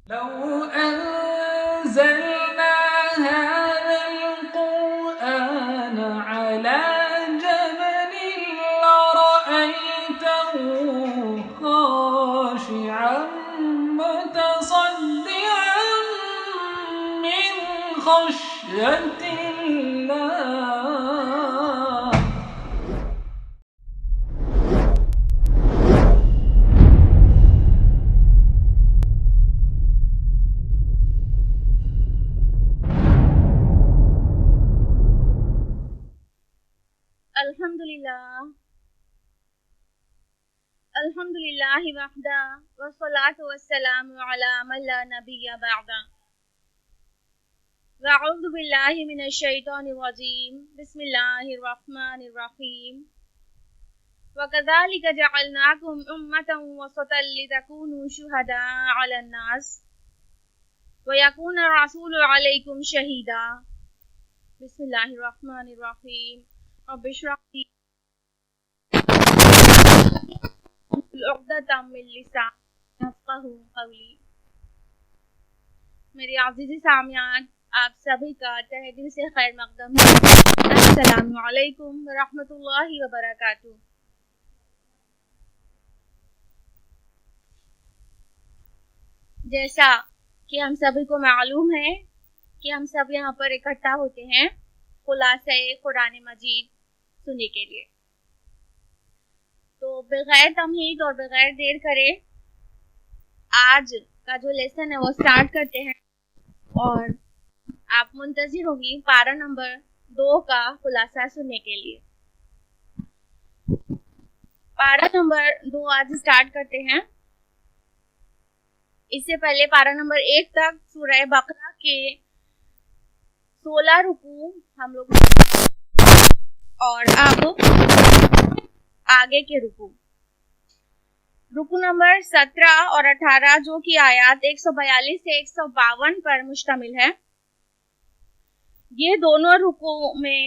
لو أنزلنا هذا القرآن على جبل لرأيته خاشعا متصدعا من خشية الله. الحمدللہ وحدہ والصلاة والسلام علی من لا نبی بعدہ. اعوذ باللہ من الشیطان الرجیم. بسم اللہ الرحمن الرحیم. وَكَذَلِكَ جَعَلْنَاكُمْ أُمَّةً وَسَطًا لِتَكُونُوا شُهَدَاءَ عَلَى النَّاسِ وَيَكُونَ الرَّسُولُ عَلَيْكُمْ شَهِيدًا. بسم اللہ الرحمن الرحیم. رب اشرح لي عقدۃ من لسانی یفقہوا قولی. میرے عزیز سامعین، آپ سبھی کا تہہ دل سے خیر مقدم ہے. السلام علیکم ورحمۃ اللہ وبرکاتہ. جیسا کہ ہم سبھی کو معلوم ہے کہ ہم سب یہاں پر اکٹھا ہوتے ہیں خلاصہ قرآن مجید سننے کے لیے. تو بغیر تمہید اور بغیر دیر کرے آج کا جو لیسن ہے وہ سٹارٹ کرتے ہیں، اور آپ منتظر ہوں گی پارہ نمبر 2 کا خلاصہ سننے کے لیے. پارہ نمبر 2 آج سٹارٹ کرتے ہیں. اس سے پہلے پارہ نمبر 1 تک سورہ بقرہ کے 16 رکوع ہم لوگ، اور اب آگے کے رکوع نمبر 17 اور 18 جو کہ آیات 142 سے 152 پر مشتمل ہے. یہ دونوں رکوع میں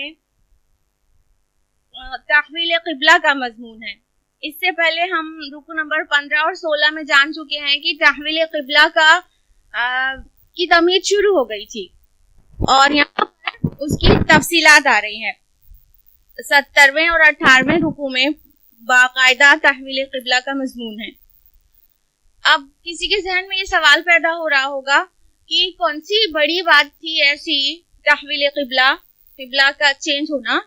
تحویل قبلہ کا مضمون ہے. اس سے پہلے ہم رکوع نمبر 15 اور 16 میں جان چکے ہیں کہ تحویل قبلہ کی تمہید شروع ہو گئی تھی، اور یہاں پر اس کی تفصیلات آ رہی ہیں. 17ویں اور 18ویں رکوع میں باقاعدہ تحویل قبلہ کا مضمون ہے. اب کسی کے ذہن میں یہ سوال پیدا ہو رہا ہوگا کہ کون سی بڑی بات تھی ایسی تحویل قبلہ کا چینج ہونا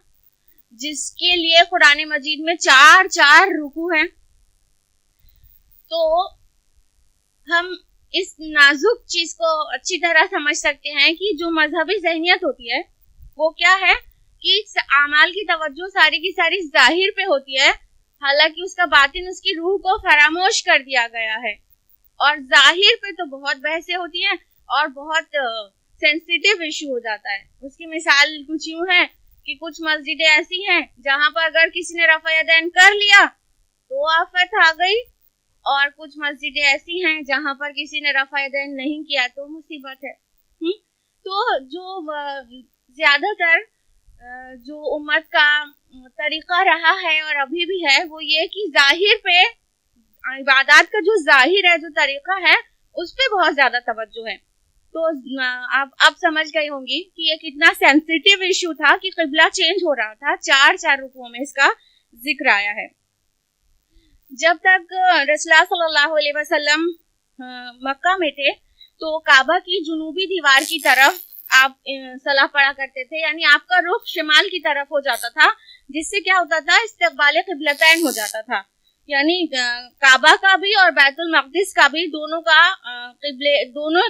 جس کے لیے قرآن مجید میں 4 رکوع ہیں. تو ہم اس نازک چیز کو اچھی طرح سمجھ سکتے ہیں کہ جو مذہبی ذہنیت ہوتی ہے وہ کیا ہے کہ اعمال کی توجہ ساری کی ساری ظاہر پہ ہوتی ہے، حالانکہ اس کا باطن اس کی روح کو فراموش کر دیا گیا ہے. اور ظاہر پہ تو بہت بحثیں ہوتی ہیں اور بہت سینسیٹیو ایشو ہو جاتا ہے. اس کی مثال کچھ یوں ہے کہ کچھ مسجدیں ایسی ہیں جہاں پر اگر کسی نے رفع یدین کر لیا تو آفت آ گئی، اور کچھ مسجدیں ایسی ہیں جہاں پر کسی نے رفع یدین نہیں کیا تو مصیبت ہے. تو جو زیادہ تر جو امت کا طریقہ رہا ہے اور ابھی بھی ہے وہ یہ کہ ظاہر پہ عبادات کا جو ظاہر ہے، جو طریقہ ہے، اس پہ بہت زیادہ توجہ ہے. تو آپ اب سمجھ گئی ہوں گی کہ یہ کتنا سینسیٹیو ایشو تھا کہ قبلہ چینج ہو رہا تھا. 4 رکوعوں میں اس کا ذکر آیا ہے. جب تک رسول اللہ صلی اللہ علیہ وسلم مکہ میں تھے تو کعبہ کی جنوبی دیوار کی طرف آپ صلاۃ پڑھا کرتے تھے، یعنی آپ کا رخ شمال کی طرف ہو جاتا تھا، جس سے کیا ہوتا تھا، استقبال قبلتین ہو جاتا تھا. یعنی کعبہ کا بھی اور بیت المقدس کا بھی دونوں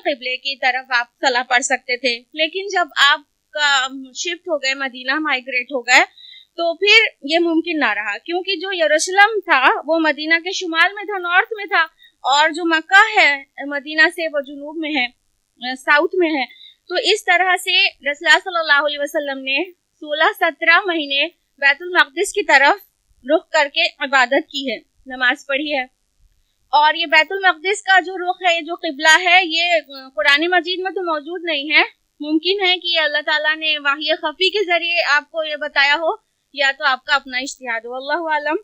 قبلے کی طرف آپ صلاۃ پڑھ سکتے تھے. لیکن جب آپ کا شفٹ ہو گئے مدینہ، مائگریٹ ہو گئے، تو پھر یہ ممکن نہ رہا، کیونکہ جو یروشلم تھا وہ مدینہ کے شمال میں تھا، نارتھ میں تھا، اور جو مکہ ہے مدینہ سے وہ جنوب میں ہے، ساؤتھ میں ہے. تو اس طرح سے رسول اللہ صلی اللہ علیہ وسلم نے 16-17 مہینے بیت المقدس کی طرف رخ کر کے عبادت کی ہے، نماز پڑھی ہے. اور یہ بیت المقدس کا جو رخ ہے، جو قبلہ ہے، یہ قرآن مجید میں تو موجود نہیں ہے. ممکن ہے کہ اللہ تعالیٰ نے وحی خفی کے ذریعے آپ کو یہ بتایا ہو، یا تو آپ کا اپنا اجتہاد ہو، اللہ عالم.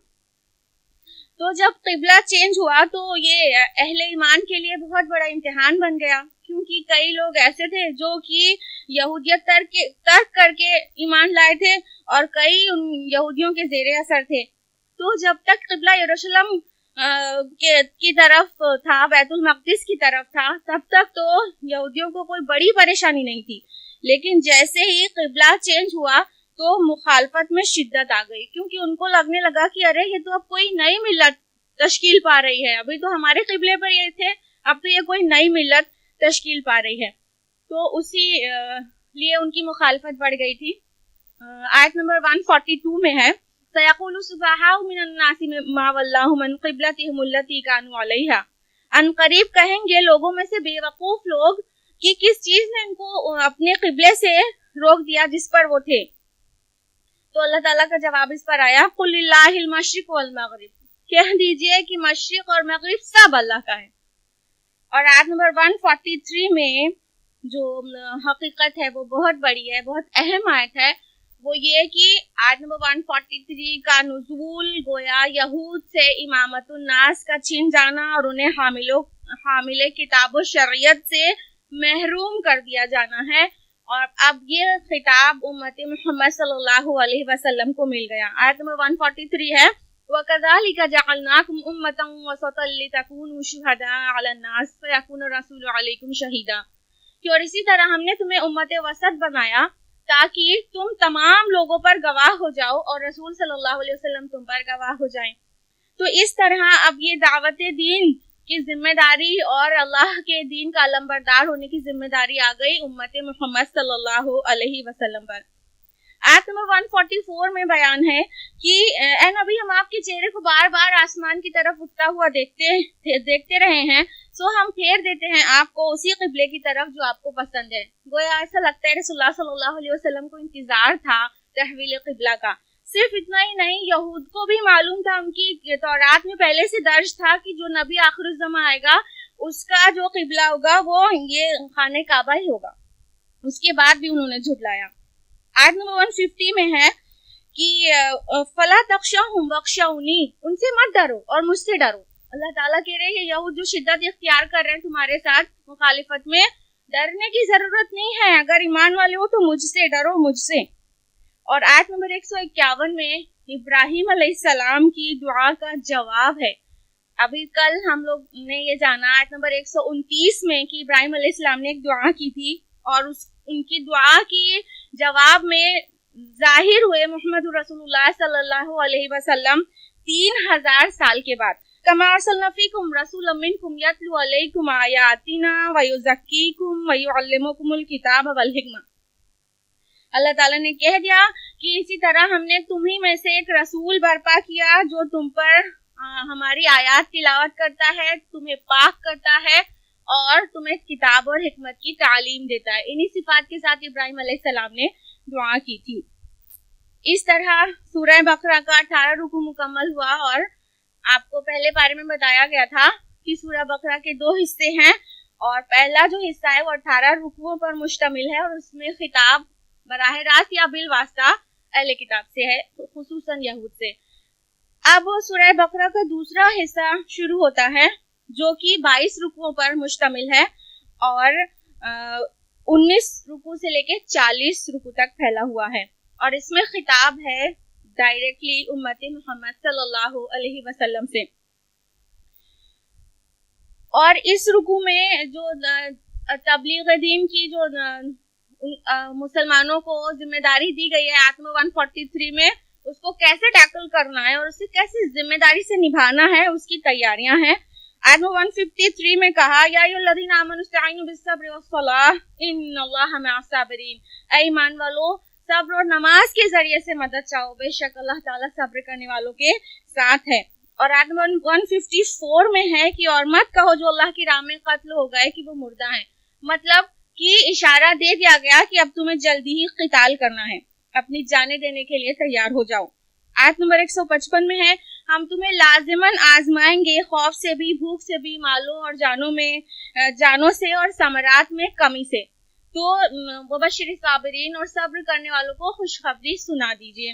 تو جب قبلہ چینج ہوا تو یہ اہل ایمان کے لیے بہت بڑا امتحان بن گیا، کیونکہ کئی لوگ ایسے تھے جو کہ یہودیت ترک کر کے ایمان لائے تھے، اور کئی ان یہودیوں کے زیر اثر تھے۔ تو جب تک قبلہ یروشلم کی طرف تھا، بیت المقدس کی طرف تھا، تب تک تو یہودیوں کو کوئی بڑی پریشانی نہیں تھی، لیکن جیسے ہی قبلہ چینج ہوا تو مخالفت میں شدت آ گئی، کیونکہ ان کو لگنے لگا کہ ارے یہ تو اب کوئی نئی ملت تشکیل پا رہی ہے، ابھی تو ہمارے قبلے پر یہ تھے، اب تو یہ کوئی نئی ملت تشکیل پا رہی ہے۔ تو اسی لیے ان کی مخالفت بڑھ گئی تھی۔ آیت نمبر 142 میں ہے سَيَقُولُ السُّفَهَاءُ مِنَ النَّاسِ مَا وَلَّاهُمْ عَنْ قِبْلَتِهِمُ الَّتِي كَانُوا عَلَيْهَا، ان قریب کہیں گے لوگوں میں سے بے وقوف لوگ کہ کس چیز نے ان کو اپنے قبلے سے روک دیا جس پر وہ تھے۔ تو اللہ تعالیٰ کا جواب اس پر آیا قُلِ اللَّهِ الْمَشْرِقُ وَالْمَغْرِبُ، کہہ دیجئے کہ مشرق اور مغرب سب اللہ کا ہے۔ اور آیت نمبر 143 میں جو حقیقت ہے وہ بہت بڑی ہے، بہت اہم آیت ہے، وہ یہ کہ آیت نمبر 143 کا نزول گویا یہود سے امامت الناس کا چھین جانا اور انہیں حامل کتاب و شریعت سے محروم کر دیا جانا ہے، اور اب یہ خطاب امت محمد صلی اللہ علیہ وسلم کو مل گیا۔ آیت نمبر 143 ہے وَكَذَلِكَ جَعَلْنَاكُمْ أُمَّةً وَسَطًا لِتَكُونُوا شُهَدَاءَ عَلَى النَّاسِ وَيَكُونَ الرَّسُولُ عَلَيْكُمْ شَهِيدًا، کہ اور اسی طرح ہم نے تمہیں امت وسط بنایا تاکہ تم تمام لوگوں پر گواہ ہو جاؤ اور رسول صلی اللہ علیہ وسلم تم پر گواہ ہو جائیں۔ تو اس طرح اب یہ دعوت دین کی ذمہ داری اور اللہ کے دین کا علمبردار ہونے کی ذمہ داری آ گئی امت محمد صلی اللہ علیہ وسلم پر۔ آیت نمبر 144 میں بیان ہے کہ اے نبی ہم آپ کے چہرے کو بار بار آسمان کی طرف اٹھتا ہوا دیکھتے رہے ہیں، سو ہم پھیر دیتے ہیں آپ کو اسی قبلے کی طرف جو آپ کو پسند ہے۔ گویا ایسا لگتا ہے رسول اللہ صلی اللہ علیہ وسلم کو انتظار تھا تحویل قبلہ کا۔ صرف اتنا ہی نہیں، یہود کو بھی معلوم تھا، ان کی تورات میں پہلے سے درج تھا کہ جو نبی آخر الزمان آئے گا اس کا جو قبلہ ہوگا وہ یہ خانہ کعبہ ہی ہوگا۔ اس کے بعد بھی انہوں نے جھٹلایا۔ آیت نمبر 150 میں ہے کہ فَلَا تَخْشَوْهُمْ وَاخْشَوْنِي، ان سے مت ڈرو اور مجھ سے ڈرو۔ اللہ تعالیٰ کہہ رہے ہیں یہود جو شدت اختیار کر رہے ہیں تمہارے ساتھ مخالفت میں، ڈرنے کی ضرورت نہیں ہے، اگر ایمان والے ہو تو مجھ سے ڈرو، مجھ سے۔ اور آیت نمبر 151 میں ابراہیم علیہ السلام کی دعا کا جواب ہے۔ ابھی کل ہم لوگ نے یہ جانا آیت نمبر 129 میں کہ ابراہیم علیہ السلام نے ایک دعا کی تھی، اور ان کی دعا کی جواب میں ظاہر ہوئے محمد رسول اللہ صلی اللہ علیہ وسلم 3000 سال کے بعد۔ کما ارسلنا فیکم رسولا منکم یتلو علیکم آیاتنا ویزکیکم ویعلمکم الکتاب والحکمہ۔ اللہ تعالیٰ نے کہہ دیا کہ اسی طرح ہم نے تمہیں میں سے ایک رسول برپا کیا جو تم پر ہماری آیات تلاوت کرتا ہے، تمہیں پاک کرتا ہے اور تمہیں کتاب اور حکمت کی تعلیم دیتا ہے۔ انہی صفات کے ساتھ ابراہیم علیہ السلام نے دعا کی تھی۔ اس طرح سورہ بقرہ کا 18 رکوع مکمل ہوا، اور آپ کو پہلے بارے میں بتایا گیا تھا کہ سورہ بقرہ کے 2 حصے ہیں، اور پہلا جو حصہ ہے وہ 18 رکوعوں پر مشتمل ہے، اور اس میں خطاب براہ راست یا بالواسطہ اہل کتاب سے ہے، خصوصاً یہود سے۔ اب سورہ بقرہ کا دوسرا حصہ شروع ہوتا ہے جو کہ 22 رکوعوں پر مشتمل ہے، اور 19 رکوع سے لے کے 40 رکوع تک پھیلا ہوا ہے، اور اس میں خطاب ہے ڈائریکٹلی امت محمد صلی اللہ علیہ وسلم سے۔ اور اس رکوع میں جو تبلیغ دین کی جو مسلمانوں کو ذمہ داری دی گئی ہے آیت 143 میں، اس کو کیسے ٹیکل کرنا ہے اور اسے کیسے ذمہ داری سے نبھانا ہے، اس کی تیاریاں ہیں۔ آیت 153 میں کہا یا ایھا الذین آمنوا استعینوا بالصبر والصلاۃ ان اللہ مع الصابرین، اے ایمان والو صبر اور نماز کے ذریعے سے مدد چاہو، بے شک اللہ تعالیٰ صبر کرنے والوں کے ساتھ ہے۔ اور آیت 154 میں ہے کہ اور مت کہو جو اللہ کی راہ میں قتل ہو گئے کہ وہ مردہ ہیں، مطلب کہ اشارہ دے دیا گیا کہ اب تمہیں جلدی ہی قتال کرنا ہے، اپنی جانیں دینے کے لیے تیار ہو جاؤ۔ آیت نمبر 155 میں ہے ہم تمہیں لازماً آزمائیں گے، خوف سے بھی، بھوک سے بھی، مالوں اور جانوں سے اور ثمرات میں کمی سے، تو وبشر الصابرین، اور صبر کرنے والوں کو خوشخبری سنا دیجیے۔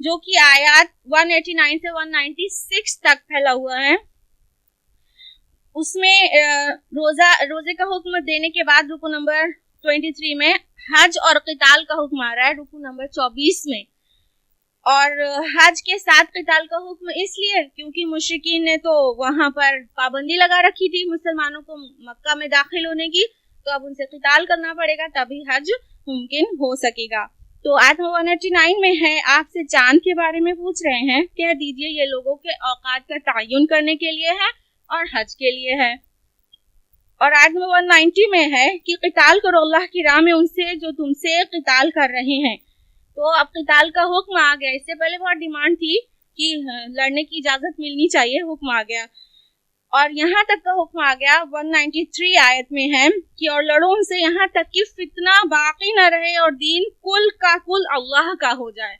جو کہ آیات 189 سے 196 تک پھیلا ہوا ہے. اس میں روزے کا حکم دینے کے بعد رکو نمبر 23 میں حج اور قتال کا حکم آ رہا ہے رکو نمبر 24 میں. اور حج کے ساتھ قتال کا حکم اس لیے کیونکہ مشرکین نے تو وہاں پر پابندی لگا رکھی تھی مسلمانوں کو مکہ میں داخل ہونے کی, تو اب ان سے قتال کرنا پڑے گا تبھی حج ممکن ہو سکے گا. تو آیت 189 میں ہے آپ سے چاند کے بارے میں پوچھ رہے ہیں, کہہ دیجئے یہ لوگوں کے اوقات کا تعین کرنے کے لیے ہے اور حج کے لیے ہے. اور آیت 190 میں ہے کہ قتال کرو اللہ کی راہ میں ان سے جو تم سے قتال کر رہے ہیں. تو اب قتال کا حکم آ گیا. اس سے پہلے بہت ڈیمانڈ تھی کہ لڑنے کی اجازت ملنی چاہیے, حکم آ گیا. اور یہاں تک کا حکم آ گیا 193 آیت میں ہے کہ اور لڑو ان سے یہاں تک کہ فتنہ باقی نہ رہے اور دین کل کا کل اللہ کا ہو جائے.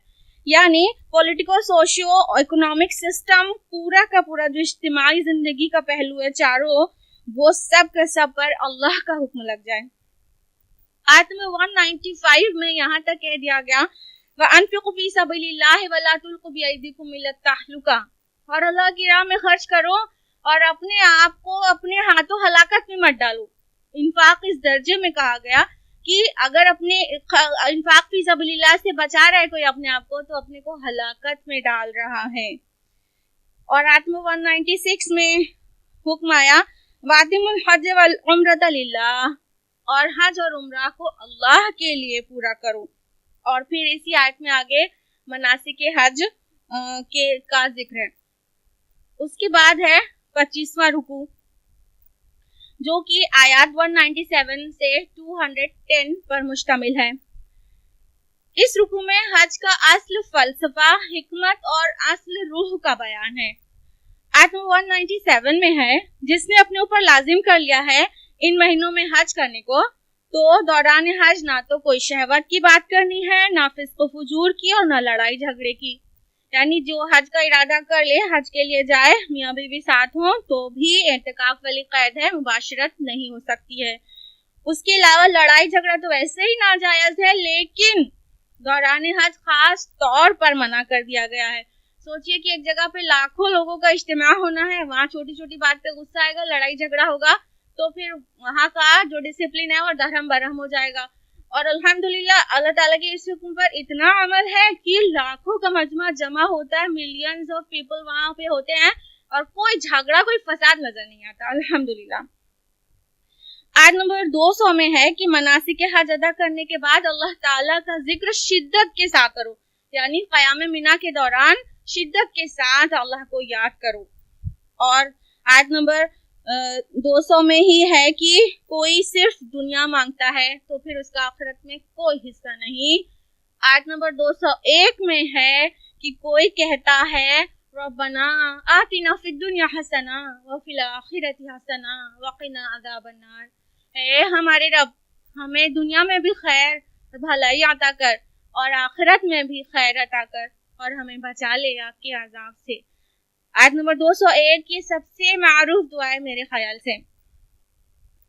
یعنی پولیٹیکل سوشیو اکنامک سسٹم پورا کا پورا جو اجتماعی زندگی کا پہلو ہے چاروں, وہ سب کے سب پر اللہ کا حکم لگ جائے. آیت میں 195 میں یہاں تک کہہ دیا گیا وَأَنفِقُوا فِي سَبِيلِ اللَّهِ وَلَا تُلْقُوا بِأَيْدِيكُمْ إِلَى التَّهْلُكَةِ, اور اللہ کی راہ میں خرچ کرو اور اپنے آپ کو اپنے ہاتھوں ہلاکت میں مت ڈالو. انفاق اس درجے میں کہا گیا کہ اگر اپنے انفاق فی سبیل اللہ سے بچا رہا ہے کوئی اپنے آپ کو, تو اپنے کو ہلاکت میں ڈال رہا ہے. اور آیت میں 196 میں حکم آیا وَأَتِمُّوا الْحَجَّ وَالْعُمْرَةَ لِلَّهِ, اور حج اور عمرہ کو اللہ کے لیے پورا کرو. اور پھر اسی آیت میں آگے مناسک حج کا ذکر ہے. اس کے بعد ہے 25واں رکوع جو کہ آیات 197 سے 210 پر مشتمل ہے. اس رکوع میں حج کا اصل فلسفہ, حکمت اور اصل روح کا بیان ہے. آیت 197 میں ہے جس نے اپنے اوپر لازم کر لیا ہے ان مہینوں میں حج کرنے کو, تو دوران حج نہ تو کوئی شہوت کی بات کرنی ہے, نہ فسق و فجور کی, اور نہ لڑائی جھگڑے کی. یعنی جو حج کا ارادہ کر لے, حج کے لیے جائے, میاں بیوی ساتھ ہوں تو بھی اعتکاف والی قید ہے, مباشرت نہیں ہو سکتی ہے. اس کے علاوہ لڑائی جھگڑا تو ویسے ہی ناجائز ہے, لیکن دوران حج خاص طور پر منع کر دیا گیا ہے. سوچئے کہ ایک جگہ پہ لاکھوں لوگوں کا اجتماع ہونا ہے, وہاں چھوٹی چھوٹی بات پہ غصہ آئے گا, لڑائی جھگڑا ہوگا, تو پھر وہاں کا جو ڈسپلن ہے وہ درہم برہم ہو جائے گا. اور الحمدللہ اللہ تعالیٰ کے اس حکم پر اتنا عمل ہے کہ لاکھوں کا مجمع جمع ہوتا ہے, ملینز آف پیپل وہاں پہ ہوتے ہیں, اور کوئی جھگڑا کوئی فساد نظر نہیں آتا الحمدللہ. آیت نمبر 200 میں ہے کہ مناسک حج ادا کرنے کے بعد اللہ تعالیٰ کا ذکر شدت کے ساتھ کرو, یعنی قیام منی کے دوران شدت کے ساتھ اللہ کو یاد کرو. اور آیت نمبر 200 میں ہی ہے کہ کوئی صرف دنیا مانگتا ہے تو پھر اس کا آخرت میں کوئی حصہ نہیں. آیت نمبر 201 میں ہے کہ کوئی کہتا ہے ربنا آتنا فی الدنیا حسنہ وفی الآخرۃ حسنہ وقنا عذاب النار, اے ہمارے رب ہمیں دنیا میں بھی خیر بھلائی عطا کر اور آخرت میں بھی خیر عطا کر, اور ہمیں بچا لے آگ کے عذاب سے. آیت نمبر 201 کی سب سے معروف دعا ہے میرے خیال سے.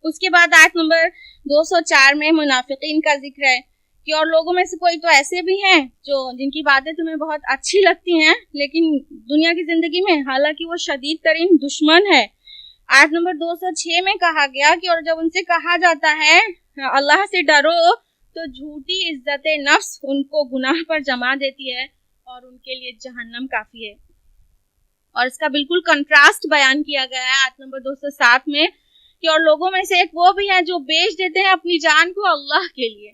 اس کے بعد آیت نمبر 204 میں منافقین کا ذکر ہے کہ اور لوگوں میں سے کوئی تو ایسے بھی ہیں جن کی باتیں تمہیں بہت اچھی لگتی ہیں لیکن دنیا کی زندگی میں حالانکہ وہ شدید ترین دشمن ہے. آیت نمبر 206 میں کہا گیا کہ اور جب ان سے کہا جاتا ہے اللہ سے ڈرو تو جھوٹی عزت نفس ان کو گناہ پر جما دیتی ہے اور ان کے لیے جہنم کافی ہے. اور اس کا بالکل کنٹراسٹ بیان کیا گیا ہے آیت نمبر 207 میں کہ اور لوگوں میں سے ایک وہ بھی ہیں جو بیچ دیتے ہیں اپنی جان کو اللہ کے لیے.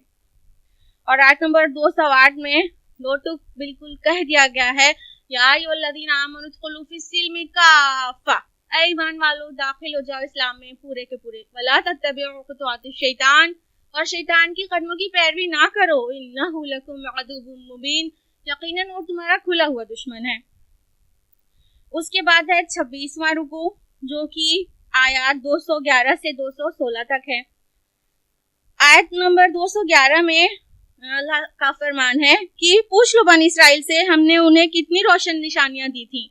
اور آیت نمبر 208 میں تو بالکل کہہ دیا گیا ہے یا ایھا الذین آمنوا ادخلوا فی السلم کافہ, اے ایمان والو داخل ہو جاؤ اسلام میں پورے کے پورے. ولا تتبعوا خطوات الشیطان, اور شیطان کی قدموں کی پیروی نہ کرو, انہ لکم عدو مبین, یقیناً وہ تمہارا کھلا ہوا دشمن ہے. اس کے بعد ہے 26واں رکوع جو کہ آیات 211 سے 216 تک ہے. آیت نمبر 211 میں اللہ کا فرمان ہے کہ پوچھ لو بنی اسرائیل سے ہم نے انہیں کتنی روشن نشانیاں دی تھیں.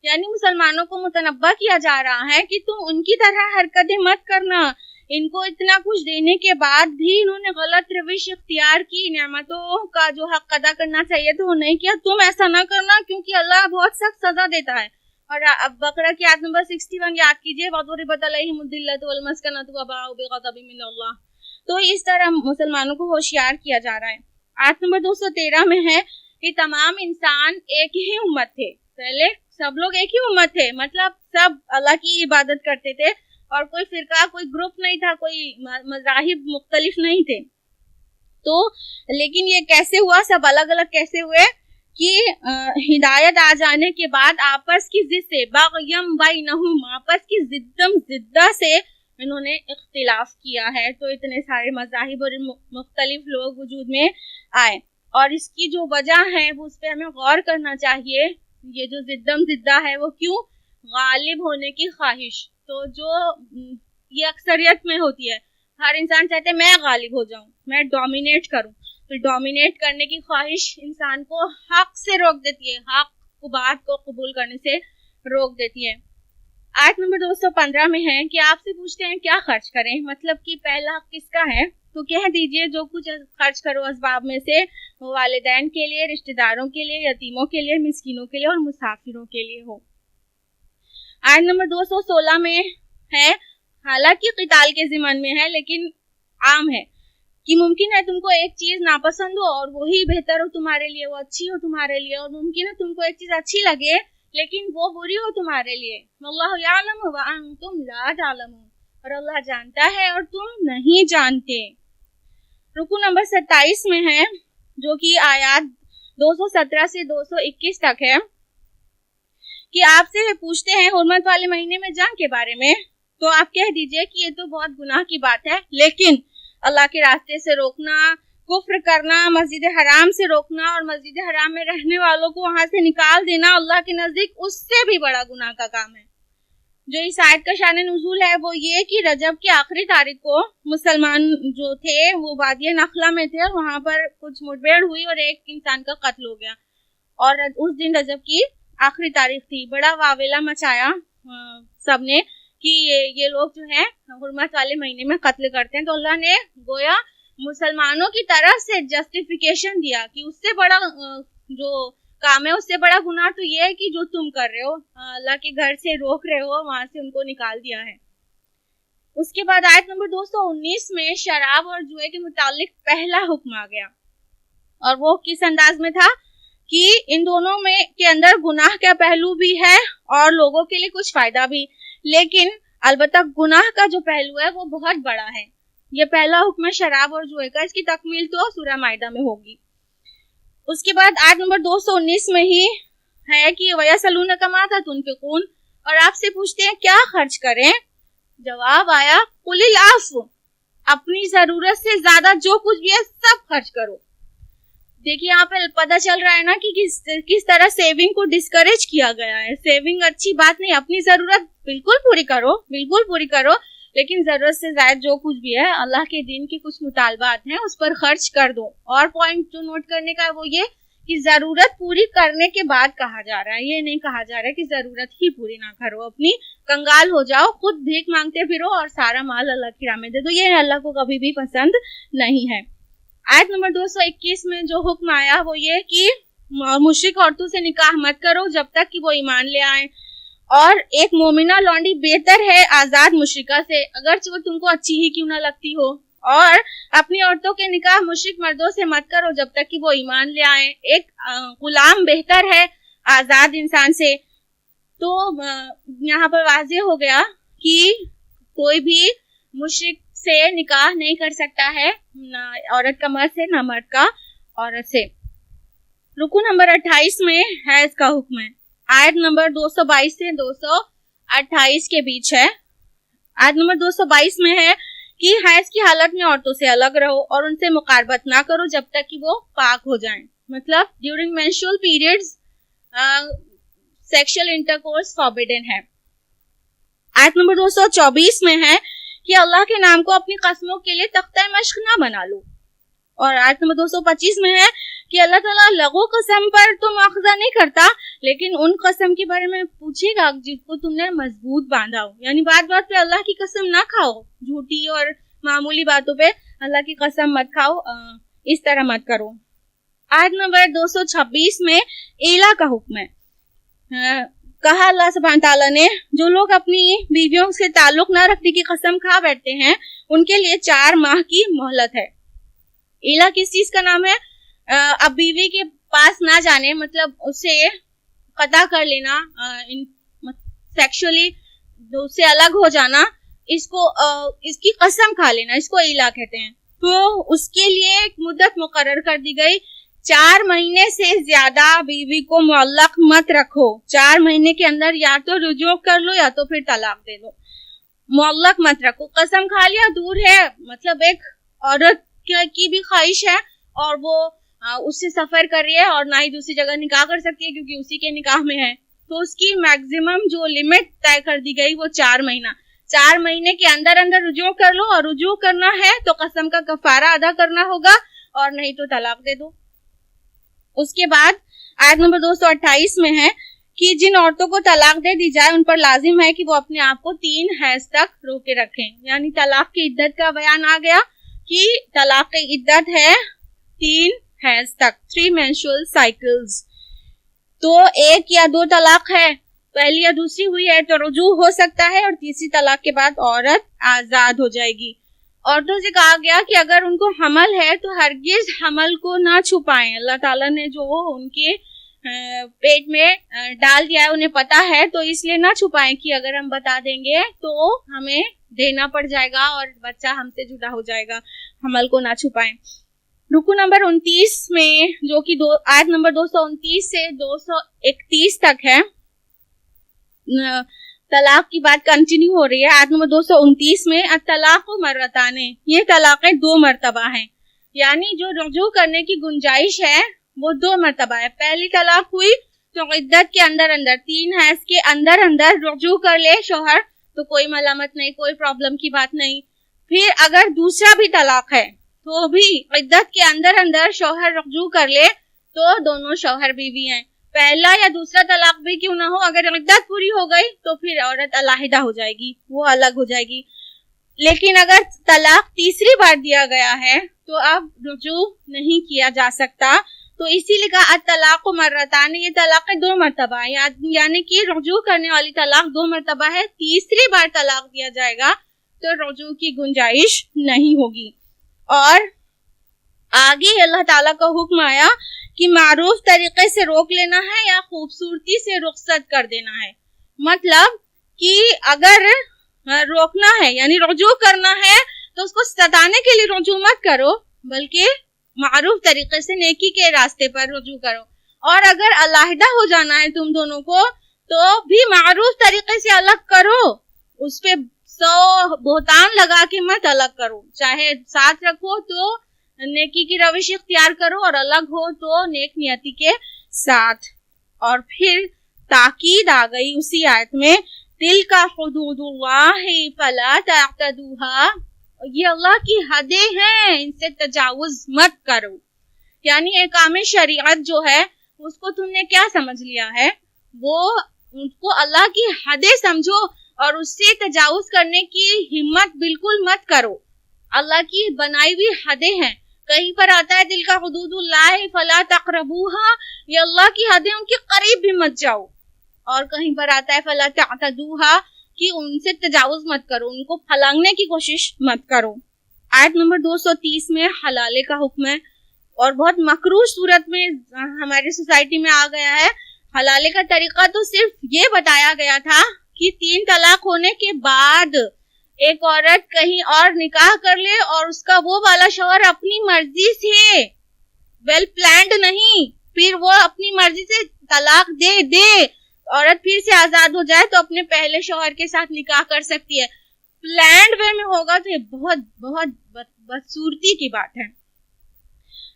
یعنی مسلمانوں کو متنبہ کیا جا رہا ہے کہ تم ان کی طرح حرکتیں مت کرنا, ان کو اتنا کچھ دینے کے بعد بھی انہوں نے غلط روش اختیار کی، نعمتوں کا جو حق ادا کرنا چاہیے تو وہ نہیں کیا. تم ایسا نہ کرنا کیونکہ اللہ بہت سخت سزا دیتا ہے. اور اب بقرہ کی آیت نمبر 61 یاد کیجیے، وَضُرِبَتْ عَلَيْهِمُ الذِّلَّةُ وَالْمَسْكَنَةُ وَبَاءُوا بِغَضَبٍ مِّنَ اللَّهِ. تو اس طرح مسلمانوں کو ہوشیار کیا جا رہا ہے. آیت نمبر 213 میں ہے کہ تمام انسان ایک ہی امت تھے. پہلے سب لوگ ایک ہی امت تھے، مطلب سب اللہ کی عبادت کرتے تھے اور کوئی فرقہ، کوئی گروپ نہیں تھا، کوئی مذاہب مختلف نہیں تھے. تو لیکن یہ کیسے ہوا، سب الگ الگ کیسے ہوئے کہ ہدایت آ جانے کے بعد آپس کی ضد سے، بغیم بینہم، آپس کی زدہ سے انہوں نے اختلاف کیا ہے. تو اتنے سارے مذاہب اور مختلف لوگ وجود میں آئے، اور اس کی جو وجہ ہے وہ اس پہ ہمیں غور کرنا چاہیے. یہ جو زدہ ہے وہ کیوں؟ غالب ہونے کی خواہش. تو جو یہ اکثریت میں ہوتی ہے، ہر انسان چاہتے ہے میں غالب ہو جاؤں، میں ڈومینیٹ کروں. تو ڈومینیٹ کرنے کی خواہش انسان کو حق سے روک دیتی ہے، حق کو بات کو قبول کرنے سے روک دیتی ہے. آیت نمبر 215 میں ہے کہ آپ سے پوچھتے ہیں کیا خرچ کریں، مطلب کہ پہلا حق کس کا ہے؟ تو کہہ دیجئے جو کچھ خرچ کرو اسباب میں سے، والدین کے لیے، رشتہ داروں کے لیے، یتیموں کے لیے، مسکینوں کے لیے اور مسافروں کے لیے ہو. آیت نمبر 216 میں ہے، حالانکہ قتال کے ضمن میں ہے لیکن عام ہے کہ ممکن ہے تم کو ایک چیز ناپسند ہو اور وہی بہتر ہو تمہارے لیے، وہ اچھی ہو تمہارے لیے، اور ممکن ہے تم کو ایک چیز اچھی لگے لیکن وہ بری ہو تمہارے لیے. واللہ یعلم وانتم لا تعلمون، اور اللہ جانتا ہے اور تم نہیں جانتے. رکو نمبر 27 میں ہے جو کہ آیات 217 سے 221 تک ہے کہ آپ سے پوچھتے ہیں حرمت والے مہینے میں جنگ کے بارے میں، تو آپ کہہ دیجئے کہ یہ تو بہت گناہ کی بات ہے، لیکن اللہ کے راستے سے روکنا، کفر کرنا، مسجد حرام سے روکنا اور مسجد حرام میں رہنے والوں کو وہاں سے نکال دینا اللہ کے نزدیک اس سے بھی بڑا گناہ کا کام ہے. جو اس آیت کا شان نزول ہے وہ یہ کہ رجب کی آخری تاریخ کو مسلمان جو تھے وہ وادی نخلا میں تھے اور وہاں پر کچھ مٹبھیڑ ہوئی اور ایک انسان کا قتل ہو گیا، اور اس دن رجب کی آخری تاریخ تھی. بڑا واویلا مچایا سب نے کہ یہ لوگ جو ہیں حرمت والے مہینے میں قتل کرتے ہیں. تو اللہ نے گویا مسلمانوں کی طرف سے جسٹیفیکیشن دیا کہ اس سے بڑا جو کام ہے، اس سے بڑا گناہ تو یہ ہے کہ جو تم کر رہے ہو، اللہ کے گھر سے روک رہے ہو، وہاں سے ان کو نکال دیا ہے. اس کے بعد آیت نمبر 219 میں شراب اور جوئے کے متعلق پہلا حکم آ گیا، اور وہ کس انداز میں تھا کہ ان دونوں میں کے اندر گناہ کا پہلو بھی ہے اور لوگوں کے لیے کچھ فائدہ بھی، لیکن البتہ گناہ کا جو پہلو ہے وہ بہت بڑا ہے. یہ پہلا حکم ہے شراب اور جوئے کا، اس کی تکمیل تو سورہ مائدہ میں ہوگی. اس کے بعد آیت نمبر 219 میں ہی ہے کہ وَيَسْأَلُونَكَ مَاذَا تُنْفِقُونَ، اور آپ سے پوچھتے ہیں کیا خرچ کریں. جواب آیا قُلِ الْعَفْوَ، اپنی ضرورت سے زیادہ جو کچھ بھی ہے سب خرچ کرو. دیکھیے یہاں پہ پتہ چل رہا ہے نا کہ کس طرح سیونگ کو ڈسکریج کیا گیا ہے. سیونگ اچھی بات نہیں، اپنی ضرورت بالکل پوری کرو، بالکل پوری کرو، لیکن ضرورت سے زائد جو کچھ بھی ہے اللہ کے دین کے کچھ مطالبات ہیں اس پر خرچ کر دو. اور پوائنٹ جو نوٹ کرنے کا ہے وہ یہ کہ ضرورت پوری کرنے کے بعد کہا جا رہا ہے، یہ نہیں کہا جا رہا ہے کہ ضرورت ہی پوری نہ کرو، اپنی کنگال ہو جاؤ، خود بھیک مانگتے پھرو اور سارا مال اللہ کی راہ میں دے دو. یہ اللہ کو کبھی بھی پسند نہیں ہے. آیت نمبر 221 میں جو حکم آیا وہ یہ کہ مشرک عورتوں سے نکاح مت کرو جب تک کہ وہ ایمان لے آئیں، اور ایک مومنہ لونڈی بہتر ہے آزاد مشرکہ سے اگرچہ وہ تم کو اچھی ہی کیوں نہ لگتی ہو، اور اپنی عورتوں کے نکاح مشرک مردوں سے مت کرو جب تک کہ وہ ایمان لے آئیں. ایک غلام بہتر ہے آزاد انسان سے. تو یہاں پر واضح ہو گیا کہ کوئی بھی مشرک سے نکاح نہیں کر سکتا ہے، نہ عورت کا مرد سے نہ مرد کا عورت سے. رکو نمبر 28 میں حیض کا حکم ہے. آیت نمبر 222 سے 228 کے بیچ ہے. آیت نمبر 222 میں ہے کہ حیض کی حالت میں عورتوں سے الگ رہو اور ان سے مقاربت نہ کرو جب تک کہ وہ پاک ہو جائیں. مطلب during menstrual periods sexual intercourse forbidden ہے. آیت نمبر 224 میں ہے کہ اللہ کے نام کو اپنی قسموں کے لیے تختہ مشق نہ بنا لو. اور آیت نمبر 225 میں ہے کہ اللہ تعالیٰ لغو قسم پر تو مواخذہ نہیں کرتا، لیکن ان قسم کے بارے میں پوچھے گا جس کو تم نے مضبوط باندھا ہو. یعنی بات بات پہ اللہ کی قسم نہ کھاؤ، جھوٹی اور معمولی باتوں پہ اللہ کی قسم مت کھاؤ، اس طرح مت کرو. آیت نمبر 226 میں ایلا کا حکم ہے. کہا اللہ سبحانہ تعالیٰ نے جو لوگ اپنی بیویوں سے تعلق نہ رکھنے کی قسم کھا بیٹھتے ہیں ان کے لیے 4 ماہ کی مہلت ہے. ایلا کس چیز کا نام ہے؟ اب بیوی کے پاس نہ جانے، مطلب اسے قطع کر لینا، سیکشولی اس سے الگ ہو جانا، اس کی قسم کھا لینا، اس کو ایلا کہتے ہیں. تو اس کے لیے ایک مدت مقرر کر دی گئی. 4 مہینے سے زیادہ بیوی کو معلق مت رکھو. 4 مہینے کے اندر یا تو رجوع کر لو یا تو پھر طلاق دے دو. معلق مت رکھو. قسم کھا لیا دور ہے، مطلب ایک عورت کی بھی خواہش ہے اور وہ اس سے سفر کر رہی ہے اور نہ ہی دوسری جگہ نکاح کر سکتی ہے کیونکہ اسی کے نکاح میں ہے، تو اس کی میکزیمم جو لمٹ طے کر دی گئی وہ 4 مہینہ. 4 مہینے کے اندر اندر رجوع کر لو، اور رجوع کرنا ہے تو قسم کا کفارہ ادا کرنا ہوگا اور نہیں تو طلاق دے دو. اس کے بعد آیت نمبر 228 میں ہے کہ جن عورتوں کو طلاق دے دی جائے ان پر لازم ہے کہ وہ اپنے آپ کو 3 حیض تک روکے رکھیں. یعنی طلاق کی عدت کا بیان آ گیا کہ طلاق کی عدت ہے 3 حیض تک، 3 menstrual cycles. تو 1 یا 2 طلاق ہے، پہلی یا دوسری ہوئی ہے تو رجوع ہو سکتا ہے، اور تیسری طلاق کے بعد عورت آزاد ہو جائے گی. عورتوں سے کہا گیا کہ اگر ان کو حمل ہے تو ہرگز حمل کو نہ چھپائیں. اللہ تعالیٰ نے جو ان کے پیٹ میں ڈال دیا ہے انہیں پتا ہے، تو اس لیے نہ چھپائیں کہ اگر ہم بتا دیں گے تو ہمیں دینا پڑ جائے گا اور بچہ ہم سے جدا ہو جائے گا. حمل کو نہ چھپائیں. رکو نمبر 29 میں جو کہ آیت نمبر 229 سے 231 تک ہے، طلاق کی بات کنٹینیو ہو رہی ہے. آیت نمبر 229 میں الطلاق مرتان، یہ طلاقیں 2 مرتبہ ہیں. یعنی جو رجوع کرنے کی گنجائش ہے وہ 2 مرتبہ ہے. پہلی طلاق ہوئی تو عدت کے اندر 3 حیض کے اندر رجوع کر لے شوہر تو کوئی ملامت نہیں، کوئی پرابلم کی بات نہیں. پھر اگر دوسرا بھی طلاق ہے تو بھی عدت کے اندر شوہر رجوع کر لے تو دونوں شوہر بیوی ہیں. پہلا یا دوسرا طلاق بھی کیوں نہ ہو، اگر عدت پوری ہو گئی تو پھر عورت علیحدہ ہو جائے گی، وہ الگ ہو جائے گی. لیکن اگر طلاق تیسری بار دیا گیا ہے تو اب رجوع نہیں کیا جا سکتا. تو اسی لیے کہا الطلاق مرتان، یہ طلاق 2 مرتبہ ہے، یعنی کہ رجوع کرنے والی طلاق 2 مرتبہ ہے. تیسری بار طلاق دیا جائے گا تو رجوع کی گنجائش نہیں ہوگی. اور آگے اللہ تعالیٰ کا حکم آیا کہ معروف طریقے سے روک لینا ہے یا خوبصورتی سے رخصت کر دینا ہے. مطلب کہ اگر روکنا ہے یعنی رجوع کرنا ہے تو اس کو ستانے کے لیے رجوع مت کرو، بلکہ معروف طریقے سے نیکی کے راستے پر رجوع کرو. اور اگر علیحدہ ہو جانا ہے تم دونوں کو تو بھی معروف طریقے سے الگ کرو، اس پہ 100 بہتان لگا کے مت الگ کرو. چاہے ساتھ رکھو تو نیکی کی روش اختیار کرو اور الگ ہو تو نیک نیتی کے ساتھ. اور پھر تاکید آ گئی اسی آیت میں تلک حدود اللہ فلا تعتدوها، یہ اللہ کی حدیں ہیں، ان سے تجاوز مت کرو. یعنی احکام شریعت جو ہے اس کو تم نے کیا سمجھ لیا ہے، وہ ان کو اللہ کی حدیں سمجھو اور اس سے تجاوز کرنے کی ہمت بالکل مت کرو. اللہ کی بنائی ہوئی حدیں ہیں. کہیں پر آتا ہے تلک حدود اللہ فلا تقربوها، یہ اللہ کی حدیں، ان کے قریب بھی مت جاؤ. اور کہیں پر آتا ہے فلا تعتدوها، کہ ان سے تجاوز مت کرو، ان کو پھلانگنے کی کوشش مت کرو. آیت نمبر 230 میں حلالے کا حکم ہے اور بہت مکروہ صورت میں ہماری سوسائٹی میں آ گیا ہے. حلالے کا طریقہ تو صرف یہ بتایا گیا تھا کہ 3 طلاق ہونے کے بعد ایک عورت کہیں اور نکاح کر لے اور اس کا وہ والا شوہر اپنی مرضی سے، ویل پلانڈ نہیں، پھر وہ اپنی مرضی سے طلاق دے عورت پھر سے آزاد ہو جائے تو اپنے پہلے شوہر کے ساتھ نکاح کر سکتی ہے. پلانڈ وے میں ہوگا تو یہ بہت بہت بدصورتی کی بات ہے.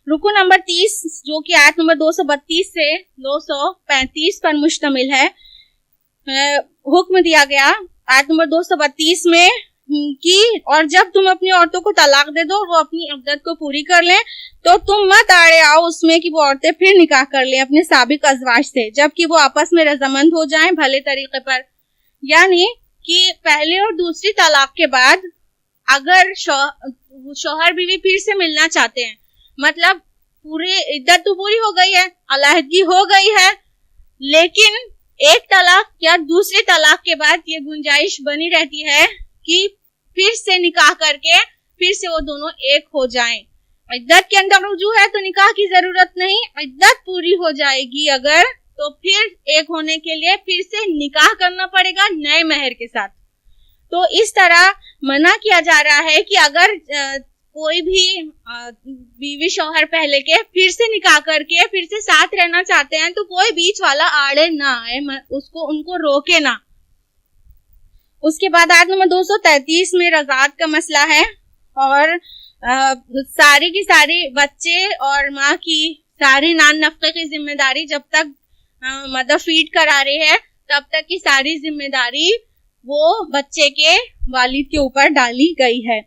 رکو نمبر 30 جو کہ آیت نمبر 232 سے 235 پر مشتمل ہے، حکم دیا گیا آیت نمبر 232 میں کہ اور جب تم اپنی عورتوں کو طلاق دے دو اور وہ اپنی عدت کو پوری کر لیں تو تم مت آڑے آؤ اس میں کہ وہ عورتیں پھر نکاح کر لیں اپنے سابق ازواج سے، جبکہ وہ آپس میں رضامند ہو جائیں بھلے طریقے پر. یعنی کہ پہلے اور دوسری طلاق کے بعد اگر شوہر بیوی پھر سے ملنا چاہتے ہیں، مطلب پوری عدت تو پوری ہو گئی ہے، علیحدگی ہو گئی ہے، لیکن ایک طلاق یا دوسری طلاق کے بعد یہ گنجائش بنی رہتی ہے کہ پھر سے نکاح کر کے پھر سے وہ دونوں ایک ہو جائیں. عدت کے اندر رجوع ہے تو نکاح کی ضرورت نہیں، عدت پوری ہو جائے گی اگر تو پھر ایک ہونے کے لیے پھر سے نکاح کرنا پڑے گا نئے مہر کے ساتھ. تو اس طرح منع کیا جا رہا ہے کہ اگر کوئی بھی بیوی شوہر پہلے کے پھر سے نکاح کر کے پھر سے ساتھ رہنا چاہتے ہیں تو کوئی بیچ والا آڑے نہ آئے، ان کو روکے نہ. اس کے بعد آیت نمبر 233 میں رضاعت کا مسئلہ ہے، اور ساری کی ساری بچے اور ماں کی ساری نان نفقے کی ذمہ داری جب تک مدر فیڈ کرا رہی ہے تب تک کی ساری ذمہ داری وہ بچے کے والد کے اوپر ڈالی گئی ہے.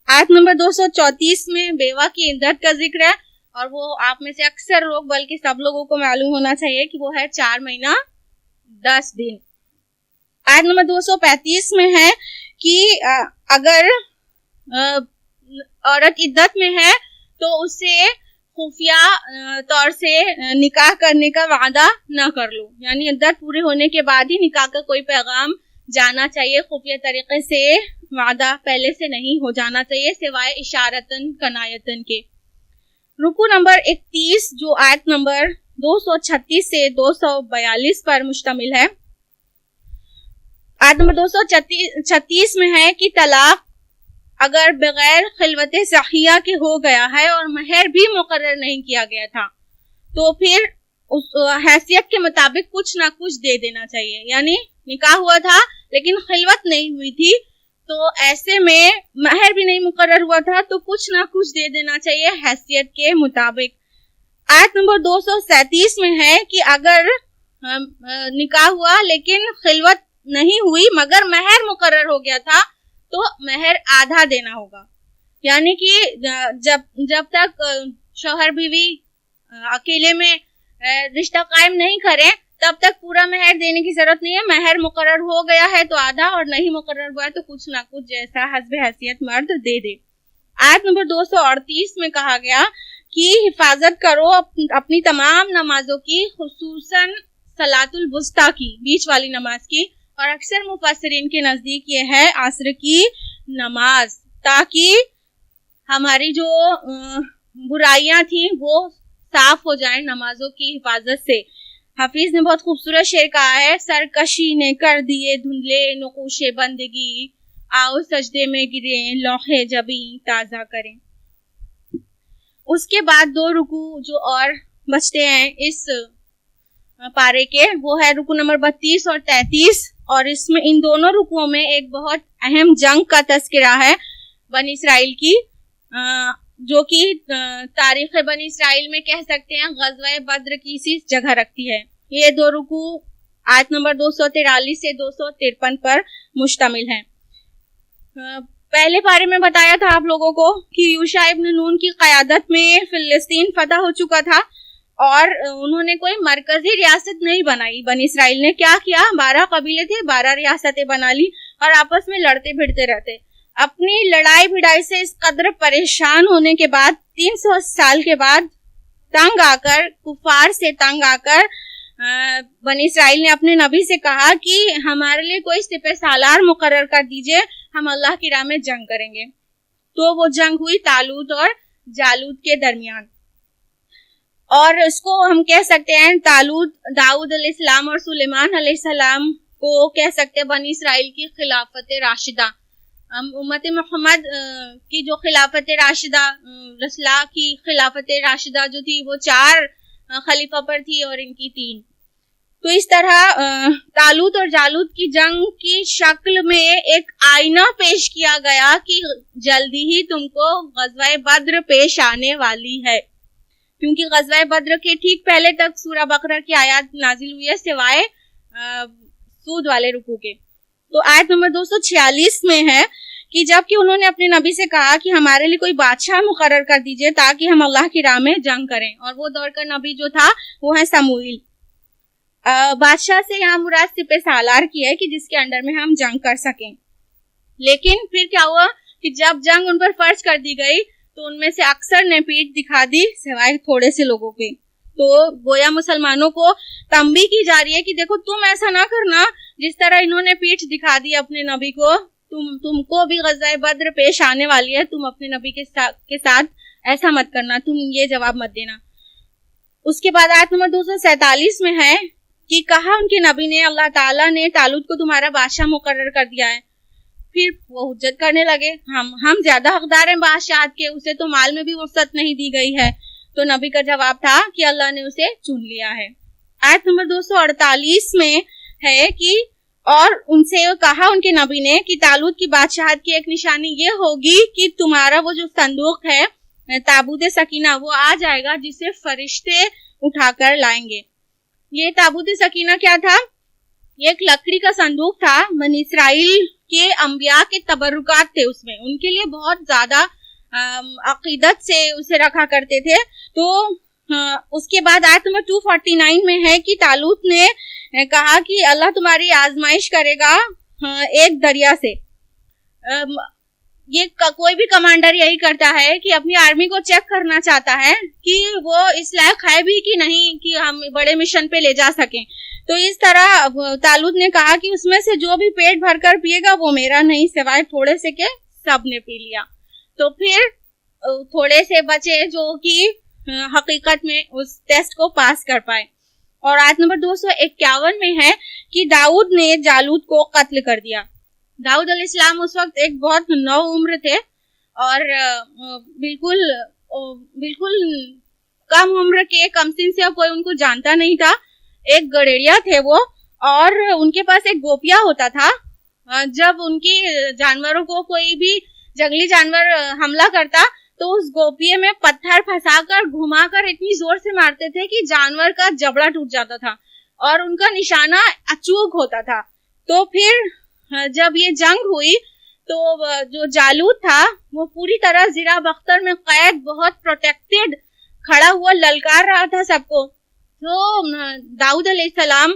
آیت نمبر 234 میں بیوہ کی عدت کا ذکر ہے، اور وہ آپ میں سے اکثر لوگ بلکہ سب لوگوں کو معلوم ہونا چاہیے کہ وہ ہے 4 مہینہ 10 دن. آیت نمبر 235 میں ہے کہ اگر عورت عدت میں ہے تو اسے خفیہ طور سے نکاح کرنے کا وعدہ نہ کر لو، یعنی عدت پورے ہونے کے بعد ہی نکاح کا کوئی پیغام جانا چاہیے، خفیہ طریقے سے وعدہ پہلے سے نہیں ہو جانا چاہیے سوائے اشارتن کنایتن کے. رکوع نمبر 31 جو آیت نمبر 236 سے 242 پر مشتمل ہے، آیت نمبر 236 میں ہے کہ طلاق اگر بغیر خلوت صحیحہ کے ہو گیا ہے اور مہر بھی مقرر نہیں کیا گیا تھا تو پھر اس حیثیت کے مطابق کچھ نہ کچھ دے دینا چاہیے. یعنی نکاح ہوا تھا لیکن خلوت نہیں ہوئی تھی تو ایسے میں مہر بھی نہیں مقرر ہوا تھا تو کچھ نہ کچھ دے دینا چاہیے حیثیت کے مطابق. آیت نمبر 237 میں ہے کہ اگر نکاح ہوا لیکن خلوت نہیں ہوئی مگر مہر مقرر ہو گیا تھا تو مہر آدھا دینا ہوگا. یعنی کہ جب تک شوہر بیوی اکیلے میں رشتہ قائم نہیں کریں تب تک پورا مہر دینے کی ضرورت نہیں ہے. مہر مقرر ہو گیا ہے تو آدھا، اور نہیں مقرر ہوا ہے تو کچھ نہ کچھ جیسا حسب حیثیت مرد دے دے. آیت نمبر 238 میں کہا گیا کہ حفاظت کرو اپنی تمام نمازوں کی، خصوصاً صلاۃ الوسطیٰ کی، بیچ والی نماز کی، اور اکثر مفسرین کے نزدیک یہ ہے عصر کی نماز، تاکہ ہماری جو برائیاں تھیں وہ صاف ہو جائیں نمازوں کی حفاظت سے. حفیظ نے بہت خوبصورت شعر کہا ہے، سرکشی نے کر دیے دھندلے نقوش بندگی، آؤ سجدے میں گریں لوح جبیں تازہ کریں. اس کے بعد 2 رکوع جو اور بچتے ہیں اس پارے کے، وہ ہے رکوع نمبر 32 اور 33، اور اس میں ان دونوں رکوعوں میں ایک بہت اہم جنگ کا تذکرہ ہے بنی اسرائیل کی، جو کہ تاریخ بنی اسرائیل میں کہہ سکتے ہیں غزوہ بدر کی سی جگہ رکھتی ہے. یہ 2 رکوع آیت نمبر 243 سے 253 پر مشتمل ہیں. پہلے پارے میں بتایا تھا آپ لوگوں کو کہ یوشع ابن نون کی قیادت میں فلسطین فتح ہو چکا تھا اور انہوں نے کوئی مرکزی ریاست نہیں بنائی. بنی اسرائیل نے کیا کیا، 12 قبیلے تھے، 12 ریاستیں بنا لی اور آپس میں لڑتے بھڑتے رہتے. اپنی لڑائی بھڑائی سے اس قدر پریشان ہونے کے بعد 300 سال کے بعد تنگ آ کر، کفار سے تنگ آ کر بنی اسرائیل نے اپنے نبی سے کہا کہ ہمارے لیے کوئی سپہ سالار مقرر کر دیجئے، ہم اللہ کی راہ میں جنگ کریں گے. تو وہ جنگ ہوئی طالوت اور جالوت کے درمیان، اور اس کو ہم کہہ سکتے ہیں طالوت داؤد علیہ السلام اور سلیمان علیہ السلام کو کہہ سکتے ہیں بنی اسرائیل کی خلافت راشدہ. امت محمد کی جو خلافت راشدہ، رسول اللہ کی خلافت راشدہ جو تھی وہ 4 خلیفہ پر تھی اور ان کی 3. تو اس طرح طالوت اور جالوت کی جنگ کی شکل میں ایک آئینہ پیش کیا گیا کہ جلدی ہی تم کو غزوہ بدر پیش آنے والی ہے، کیونکہ غزوہ بدر کے ٹھیک پہلے تک سورہ بقرہ کی آیات نازل ہوئی ہے سوائے سود والے رکوع کے. تو آیت نمبر 246 میں ہے کہ جب کہ انہوں نے اپنے نبی سے کہا کہ ہمارے لیے کوئی بادشاہ مقرر کر دیجئے تاکہ ہم اللہ کی راہ میں جنگ کریں، اور وہ دور کا نبی جو تھا وہ ہے سموئیل۔ بادشاہ سے یہاں مراد سپہ سالار کی ہے کہ جس کے انڈر میں ہم جنگ کر سکیں۔ لیکن پھر کیا ہوا کہ جب جنگ ان پر فرض کر دی گئی تو ان میں سے اکثر نے پیٹھ دکھا دی سوائے تھوڑے سے لوگوں کے۔ تو گویا مسلمانوں کو تنبیہ کی جا رہی ہے کہ دیکھو تم ایسا نہ کرنا جس طرح انہوں نے پیٹھ دکھا دی اپنے نبی کو، تم کو بھی غزوہ بدر پیش آنے والی ہے، تم اپنے نبی کے ساتھ ایسا مت کرنا، تم یہ جواب مت دینا۔ اس کے بعد آیت نمبر 247 میں ہے کہ کہا ان کے نبی نے اللہ تعالیٰ نے طالوت کو تمہارا بادشاہ مقرر کر دیا ہے۔ پھر وہ حجت کرنے لگے ہم زیادہ حقدار ہیں بادشاہت کے، اسے تو مال میں بھی وسعت نہیں دی گئی ہے۔ تو نبی کا جواب تھا کہ اللہ نے اسے چن لیا ہے۔ آیت نمبر 248 میں ہے کہ اور ان سے کہا ان کے نبی نے کہ طالوت کی بادشاہت کی ایک نشانی یہ ہوگی کہ تمہارا وہ جو صندوق ہے تابوت سکینہ وہ آ جائے گا جسے فرشتے اٹھا کر لائیں گے۔ یہ تابوت سکینہ کیا تھا؟ یہ ایک لکڑی کا صندوق تھا، بنی اسرائیل کے انبیاء کے تبرکات تھے، اس میں ان کے لیے بہت زیادہ عقیدت سے اسے رکھا کرتے تھے۔ تو اس کے بعد آیت نمبر 249 میں ہے کہ طالوت نے کہا کہ اللہ تمہاری آزمائش کرے گا ایک دریا سے۔ یہ کوئی بھی کمانڈر یہی کرتا ہے کہ اپنی آرمی کو چیک کرنا چاہتا ہے کہ وہ اس لائق ہے بھی کہ نہیں کہ ہم بڑے مشن پہ لے جا سکیں۔ تو اس طرح طالوت نے کہا کہ اس میں سے جو بھی پیٹ بھر کر پیے گا وہ میرا نہیں سوائے تھوڑے سے کہ سب نے پی لیا۔ تو پھر تھوڑے سے بچے جو کہ حقیقت میں اس ٹیسٹ کو پاس کر پائے۔ اور آیت نمبر 251 میں ہے کہ داؤد نے جالوت کو قتل کر دیا۔ داؤد علیہ السلام اس وقت ایک بہت نو عمر تھے اور بالکل کم عمر کے کم سن سے کوئی ان کو جانتا نہیں تھا، ایک گڑیڑیا تھے وہ، اور ان کے پاس ایک گوپیا ہوتا تھا۔ جب ان کی جانوروں کو کوئی بھی جنگلی جانور حملہ کرتا تو اس گوپیے میں پتھر پھنسا کر گھما کر اتنی زور سے مارتے تھے کہ جانور کا جبڑا ٹوٹ جاتا تھا اور ان کا نشانہ اچوک ہوتا تھا۔ تو پھر جب یہ جنگ ہوئی تو جو جالوت تھا وہ پوری طرح زیرہ بختر میں قید، بہت پروٹیکٹڈ کھڑا ہوا للکار رہا تھا سب کو۔ تو داؤد علیہ السلام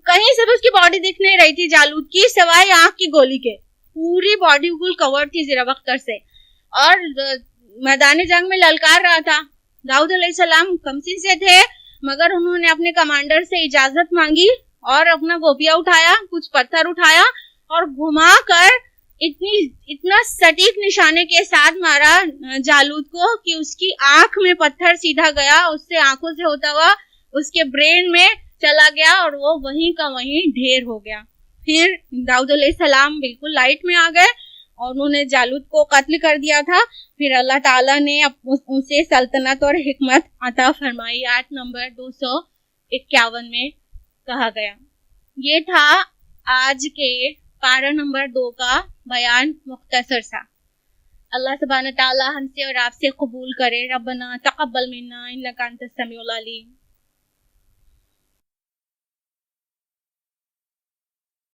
کہیں سے بھی اس کی باڈی دکھ نہیں رہی تھی جالوت کی سوائے آنکھ کی گولی کے، پوری باڈی بالکل کور تھی زیرہ بختر سے، اور میدان جنگ میں للکار رہا تھا۔ داؤد علیہ السلام کمسن سے تھے مگر انہوں نے اپنے کمانڈر سے اجازت مانگی اور اپنا گوپیا اٹھایا، کچھ پتھر اٹھایا اور گھما کر اتنا سٹیک نشانے کے ساتھ مارا جالوت کو کہ اس کی آنکھ میں پتھر سیدھا گیا، اس سے آنکھوں سے ہوتا ہوا اس کے برین میں چلا گیا اور وہ وہیں کا وہیں ڈھیر ہو گیا۔ پھر داؤد علیہ السلام بالکل لائٹ میں آ گئے اور انہوں نے جالوت کو قتل کر دیا تھا۔ پھر اللہ تعالیٰ نے اسے سلطنت اور حکمت عطا فرمائی۔ آیت نمبر 251 میں کہا گیا۔ یہ تھا آج کے پارہ نمبر 2 کا بیان مختصر سا۔ اللہ سبحانہ تعالیٰ ہم سے اور آپ سے قبول کرے۔ ربنا تقبل منا انک انت السمیع العلیم۔